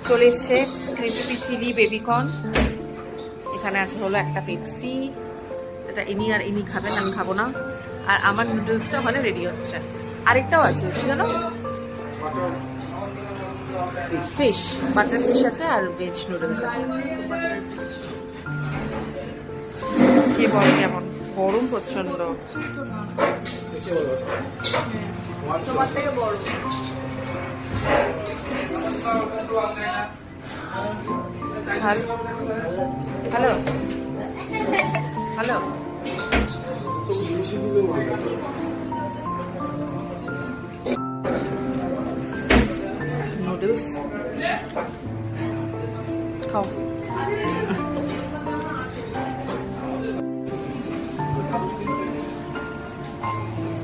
চলে এসছে crispy chilli baby corn. এখানে আছে হলো একটা পেপসি, এটা ইনি খাবেন, আমি খাবো না। আর আমার নুডলসটা ওখানে রেডি হচ্ছে। আরেকটাও আছে, কি জানো, ফিশ, বাটার ফিশ আছে আর ভেজ নুডলস আছে। কে বলে কেমন গরম প্রচন্ড। তোমার থেকে বড়। হ্যালো হ্যালো, নুডলস খাও।